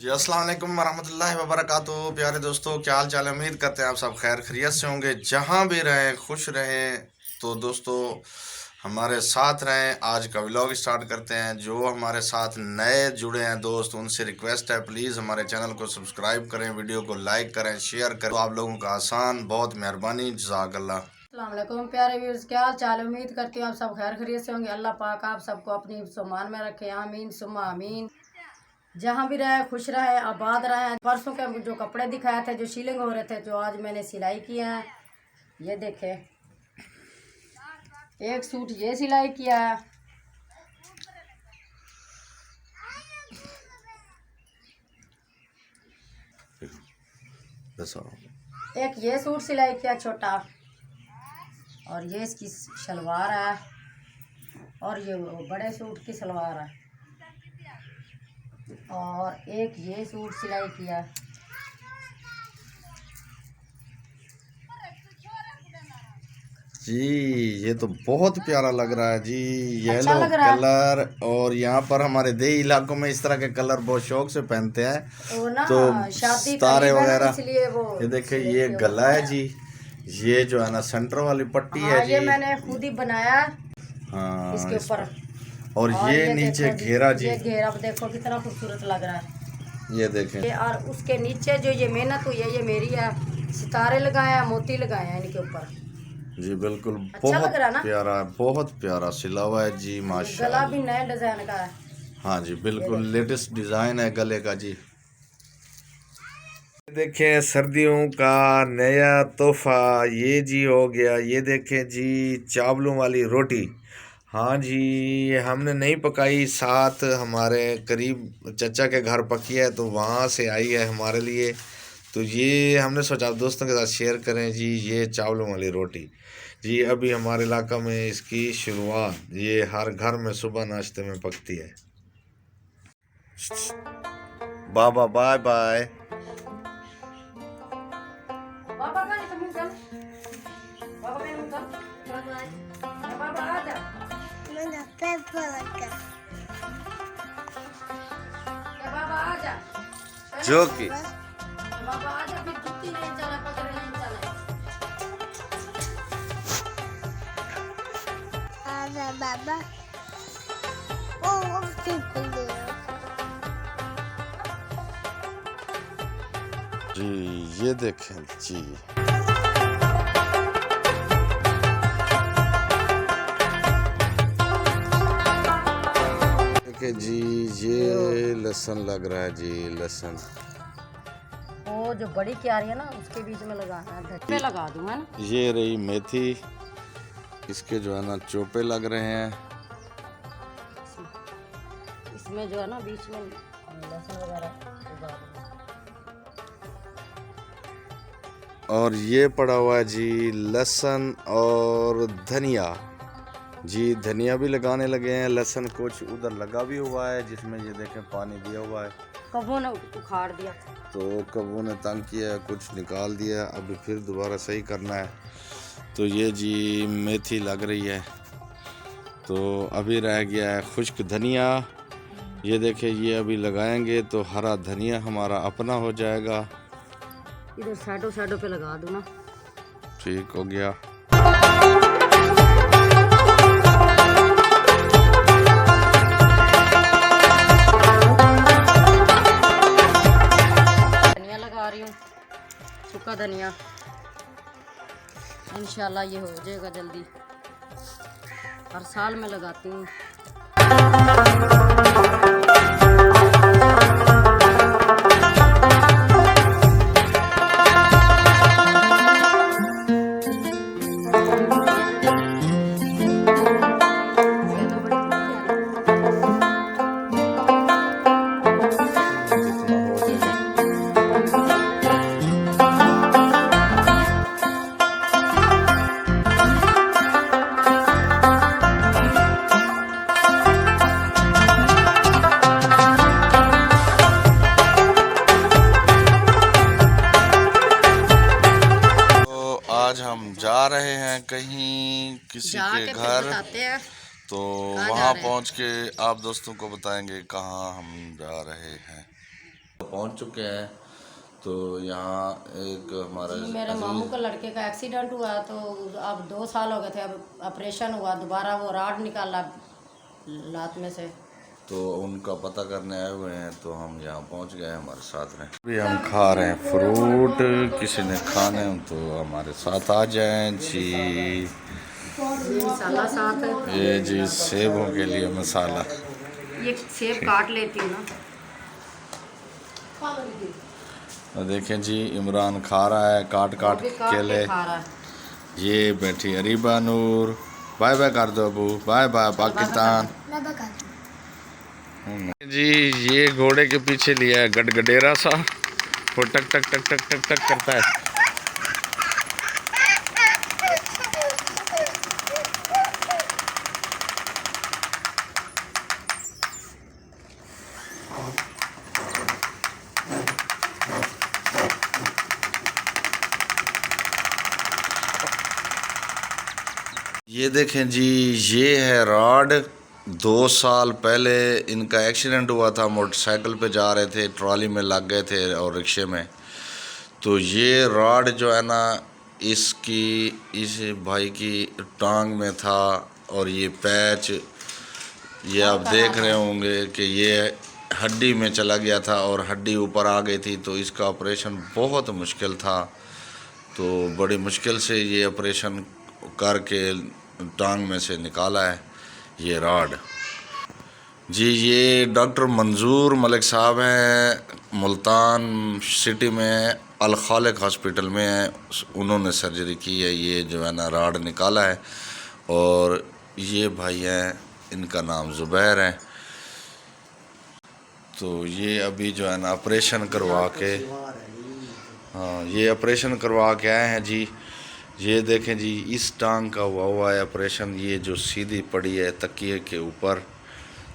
जी अस्सलाम वालेकुम वरहमतुल्लाहि वबरकातुहू। प्यारे दोस्तों, क्या हाल चाल है? उम्मीद करते हैं आप सब खैर खैरियत से होंगे, जहाँ भी रहें खुश रहें। तो दोस्तों, हमारे साथ रहें। आज का व्लॉग स्टार्ट करते हैं। जो हमारे साथ नए जुड़े हैं दोस्त, उनसे रिक्वेस्ट है प्लीज़ हमारे चैनल को सब्सक्राइब करें, वीडियो को लाइक करें, शेयर करें। तो आप लोगों का आसान, बहुत मेहरबानी, जज़ाकल्लाह। अस्सलाम वालेकुम प्यारे व्यूअर्स, क्या हाल चाल है? उम्मीद करती हूँ आप सब खैर खैरियत से होंगे। अल्लाह पाक आप सबको अपनी सम्मान में रखे, आमीन सुम्मा आमीन। जहाँ भी रहे खुश रहे, आबाद रहे। परसों के जो कपड़े दिखाए थे, जो सीलिंग हो रहे थे, जो आज मैंने सिलाई किए हैं, ये देखे। एक सूट ये सिलाई किया है, एक ये सूट सिलाई किया छोटा, और ये इसकी शलवार है, और ये वो बड़े सूट की सलवार है, और एक ये सूट सिलाई किया। जी ये तो बहुत प्यारा लग रहा है जी। अच्छा येलो लग रहा है कलर, और यहाँ पर हमारे देही इलाकों में इस तरह के कलर बहुत शौक से पहनते हैं। वो ना तो शादी सितारे करीब है ना, वगैरह, इसलिए वो ये देखिए सिले ये किए गला हुए है हैं। जी। ये जो है ना सेंटर वाली पट्टी है हाँ, जी। ये मैंने खुद ही बनाया हाँ इसके इस ऊपर। पर, और और ये ये नीचे देखो जी, घेरा जी। ये घेरा देखो कितना खूबसूरत लग रहा है ये देखें ये। और उसके नीचे जो ये मेहनत हुई है, ये मेरी है। सितारे लगाए हैं, मोती लगाए हैं इनके ऊपर। जी, बिल्कुल अच्छा बहुत लग रहा है ना। प्यारा, बहुत प्यारा सिला हुआ है जी, हाँ जी, गला भी माशाल्लाह। नए डिजाइन का है। हाँ जी, ये बिल्कुल देखो, लेटेस्ट डिजाइन है गले का जी। देखें सर्दियों का नया तोहफा ये जी हो गया। ये देखें जी, चावलों वाली रोटी। हाँ जी, ये हमने नहीं पकाई, साथ हमारे करीब चचा के घर पकी है, तो वहाँ से आई है हमारे लिए। तो ये हमने सोचा दोस्तों के साथ शेयर करें जी। ये चावलों वाली रोटी जी, अभी हमारे इलाका में इसकी शुरुआत, ये हर घर में सुबह नाश्ते में पकती है। बाबा बाय बाय। बाबा का ये मुंह कर, बाबा का ये मुंह कर, बाबा आ जा, ये बाबा आ जा, जो कि बाबा आ जा, फिर जुत्ती नहीं चला, पकड़े नहीं चला। बाबा जी, ये देखें जी। देखिए जी, ये लहसुन लग रहा है जी, लहसुन। वो जो बड़ी क्यारी है ना, उसके बीच में लगाना है, धक्के लगा दूंगा ना। ये रही मेथी, इसके जो है ना चोपे लग रहे हैं। इसमें जो है ना बीच में लहसुन वगैरह उगा दूंगा। और ये पड़ा हुआ है जी लहसुन और धनिया जी। धनिया भी लगाने लगे हैं, लहसुन कुछ उधर लगा भी हुआ है, जिसमें ये देखें पानी दिया हुआ है। कबों ने उखाड़ दिया, तो कबों ने तंग किया है, कुछ निकाल दिया, अभी फिर दोबारा सही करना है। तो ये जी मेथी लग रही है। तो अभी रह गया है खुश्क धनिया। ये देखिए, ये अभी लगाएंगे तो हरा धनिया हमारा अपना हो जाएगा। इधर साइडों साइडों पे लगा दूँ ना। ठीक हो गया। धनिया लगा रही हूँ, सूखा धनिया। इंशाल्लाह ये हो जाएगा जल्दी, हर साल मैं लगाती हूँ। आज हम जा रहे हैं कहीं किसी के घर, तो वहाँ पहुँच के आप दोस्तों को बताएंगे कहाँ हम जा रहे हैं। पहुंच चुके हैं। तो यहाँ एक हमारा मेरे मामू का लड़के का एक्सीडेंट हुआ, तो अब 2 साल हो गए थे, अब ऑपरेशन हुआ, दोबारा वो राड निकाला लात में से। तो उनका पता करने आए हुए हैं, तो हम यहाँ पहुँच गए, हमारे साथ रहें। अभी हम खा रहे हैं फ्रूट, किसी ने खाने हो तो हमारे साथ आ जाएं जी। मसाला साथ है। ये जी सेबों के लिए मसाला, ये सेब काट लेती हूँ ना। और देखें जी इमरान खा रहा है काट काट केले। खा रहा है। ये बैठी अरीबा नूर, बाय बाय कर दो अबू, बाय बाय पाकिस्तान जी। ये घोड़े के पीछे लिया है गडगडेरा सा, वो टक टक टक टक टक टक करता है। ये देखें जी, ये है रॉड। 2 साल पहले इनका एक्सीडेंट हुआ था, मोटरसाइकिल पे जा रहे थे, ट्रॉली में लग गए थे और रिक्शे में। तो ये रॉड जो है ना, इसकी इस भाई की टांग में था, और ये पैच ये आप देख रहे होंगे कि ये हड्डी में चला गया था और हड्डी ऊपर आ गई थी। तो इसका ऑपरेशन बहुत मुश्किल था, तो बड़ी मुश्किल से ये ऑपरेशन करके टांग में से निकाला है ये रॉड जी। ये डॉक्टर मंजूर मलिक साहब हैं, मुल्तान सिटी में अल खालिक हॉस्पिटल में है, उन्होंने सर्जरी की है। ये जो है ना रॉड निकाला है। और ये भाई हैं, इनका नाम ज़ुबैर है। तो ये अभी जो है ना ऑपरेशन करवा के, हाँ ये ऑपरेशन करवा के आए हैं जी। ये देखें जी, इस टांग का हुआ है ऑपरेशन। ये जो सीधी पड़ी है तकिए के ऊपर,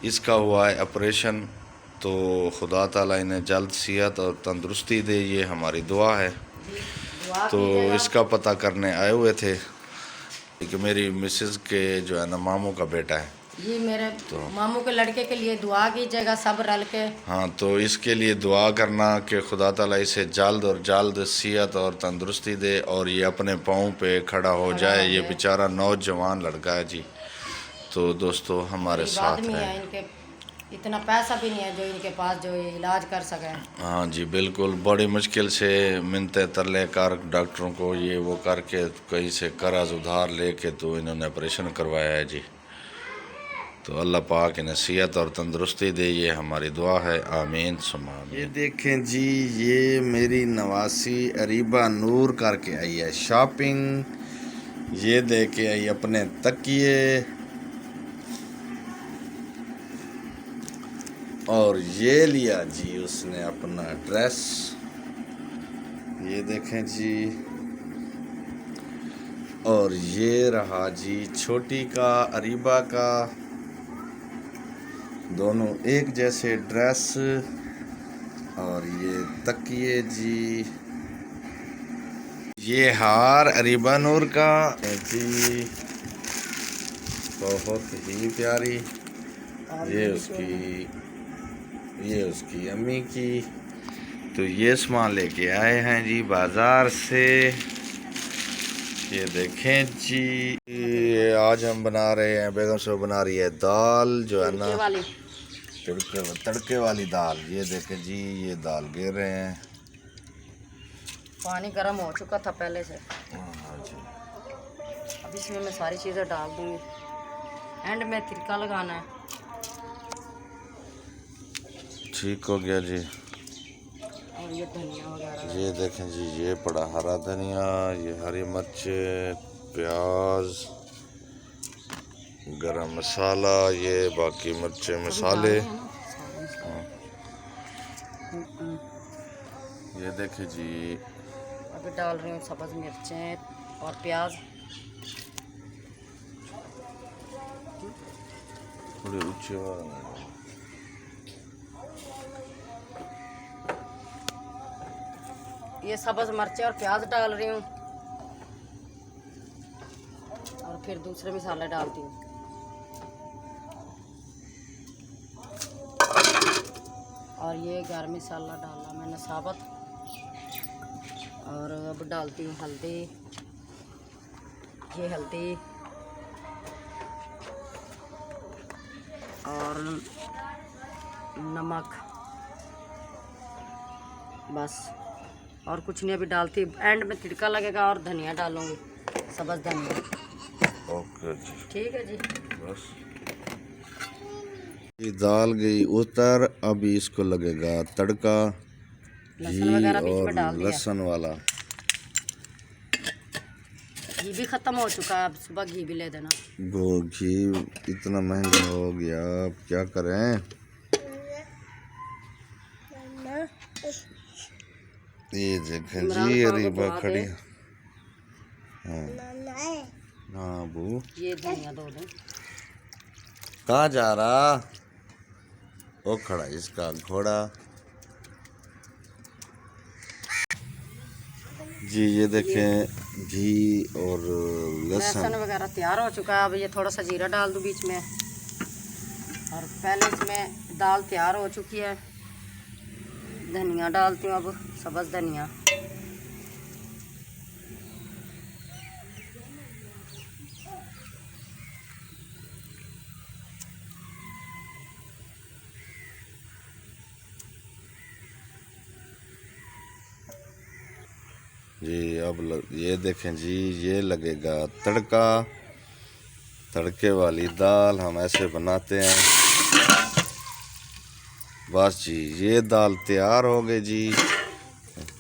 इसका हुआ है ऑपरेशन। तो खुदा ताला इन्हें जल्द सेहत और तंदुरुस्ती दे, ये हमारी दुआ है। तो इसका पता करने आए हुए थे कि मेरी मिसेस के जो है ना मामू का बेटा है जी, मेरे मामू के लड़के के लिए दुआ कीजिएगा सब रल के। हाँ, तो इसके लिए दुआ करना कि खुदा ताला इसे जल्द और जल्द सेहत और तंदुरुस्ती दे और ये अपने पाँव पे खड़ा हो जाए। ये बेचारा नौजवान लड़का है जी। तो दोस्तों हमारे साथ हैं। इनके इतना पैसा भी नहीं है जो इनके पास जो ये इलाज कर सकें। हाँ जी बिल्कुल, बड़ी मुश्किल से मिन्नतें तरले कर डॉक्टरों को ये वो करके कहीं से कर्ज उधार लेके तो इन्होंने ऑपरेशन करवाया है जी। तो अल्लाह पाक इन्हें सेहत और तंदुरुस्ती दे, ये हमारी दुआ है, आमीन सुम्मा आमीन। ये देखें जी, ये मेरी नवासी अरीबा नूर करके आई है शॉपिंग। ये दे के आई अपने तकिए, और ये लिया जी उसने अपना ड्रेस। ये देखें जी, और ये रहा जी छोटी का अरीबा का, दोनों एक जैसे ड्रेस। और ये तकिए जी, ये हार अरीबा नूर का जी, बहुत ही प्यारी। ये उसकी अम्मी की। तो ये सामान लेके आए हैं जी बाज़ार से। ये देखें जी, ये आज हम बना रहे हैं, बेगम साहब बना रही है दाल जो है ना तड़के वाली दाल। ये देखें जी, ये दाल गिर रहे हैं। पानी गर्म हो चुका था पहले से। हाँ जी, अब इसमें मैं सारी चीज़ें डाल दूँगी, एंड में तिरका लगाना है। ठीक हो गया जी। और ये धनिया वगैरह, ये देखें जी, ये पड़ा हरा धनिया, ये हरी मिर्च, प्याज, गरम मसाला, ये बाकी मिर्चे मसाले। ये देखें जी, अभी डाल रही हूँ सब्ज़ मिर्चें और प्याज। थोड़ी ऊंची आवाज़। ये सब्ज़ मिर्चें और प्याज डाल रही हूँ, और फिर दूसरे मसाले डालती हूँ। और ये गर्म मसाला डाला मैंने साबुत। और अब डालती हूँ हल्दी, ये हल्दी और नमक, बस और कुछ नहीं अभी डालती। एंड में तिड़का लगेगा और धनिया डालूंगी, सब्ज़ धनिया। ओके जी, ठीक है जी। बस ये दाल गई उतर, अभी इसको लगेगा तड़का, लहसुन घी वगैरह बीच में और डाल दिया। लहसुन वाला। घी भी ख़त्म हो चुका है, अब सुबह घी भी ले देना। वो घी इतना महंगा हो गया, अब क्या करें। ये देखें जी, अरीबा खड़ी। हाँ हाँ बू, ये धनिया दो दो। कहाँ जा रहा? वो खड़ा इसका घोड़ा जी। ये देखें घी और लहसुन वगैरह तैयार हो चुका है। अब ये थोड़ा सा जीरा डाल दूँ बीच में, और पहले इसमें दाल तैयार हो चुकी है। धनिया डालती हूँ अब, सब्ज़ धनिया। जी अब ये देखें जी, ये लगेगा तड़का। तड़के वाली दाल हम ऐसे बनाते हैं। बस जी, ये दाल तैयार हो गई जी,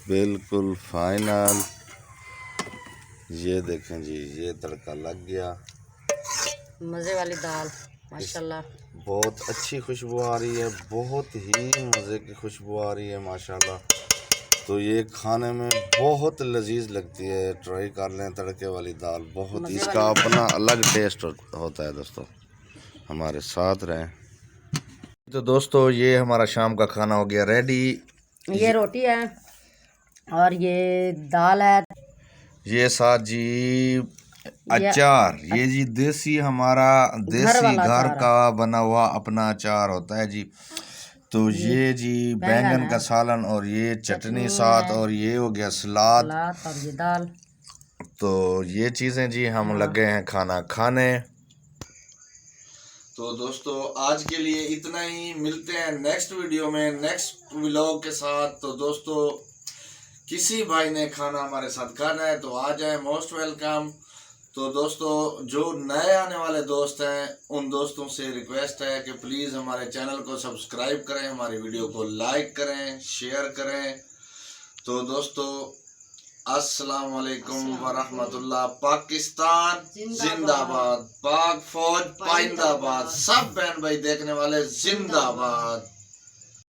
बिल्कुल फाइनल। ये देखें जी, ये तड़का लग गया। मज़े वाली दाल माशाल्लाह, बहुत अच्छी खुशबू आ रही है, बहुत ही मज़े की खुशबू आ रही है माशाल्लाह। तो ये खाने में बहुत लजीज लगती है, ट्राई कर लें तड़के वाली दाल, बहुत इसका अपना अलग टेस्ट होता है। दोस्तों हमारे साथ रहें। तो दोस्तों ये हमारा शाम का खाना हो गया रेडी। ये रोटी है और ये दाल है, ये साथ जी अचार, ये जी देसी, हमारा देसी घर का बना हुआ अपना अचार होता है जी। तो ये जी बैंगन का सालन और ये चटनी साथ, और ये हो गया सलाद और ये दाल। तो ये चीज़ें जी हम लगे हैं खाना खाने। तो दोस्तों आज के लिए इतना ही, मिलते हैं नेक्स्ट वीडियो में नेक्स्ट व्लॉग के साथ। तो दोस्तों किसी भाई ने खाना हमारे साथ खाना है तो आ जाए, मोस्ट वेलकम। तो दोस्तों जो नए आने वाले दोस्त हैं उन दोस्तों से रिक्वेस्ट है कि प्लीज़ हमारे चैनल को सब्सक्राइब करें, हमारी वीडियो को लाइक करें, शेयर करें। तो दोस्तों अस्सलाम वालेकुम वरहमतुल्लाह। पाकिस्तान जिंदाबाद, पाक फौज पाइंदाबाद, सब बहन भाई देखने वाले जिंदाबाद।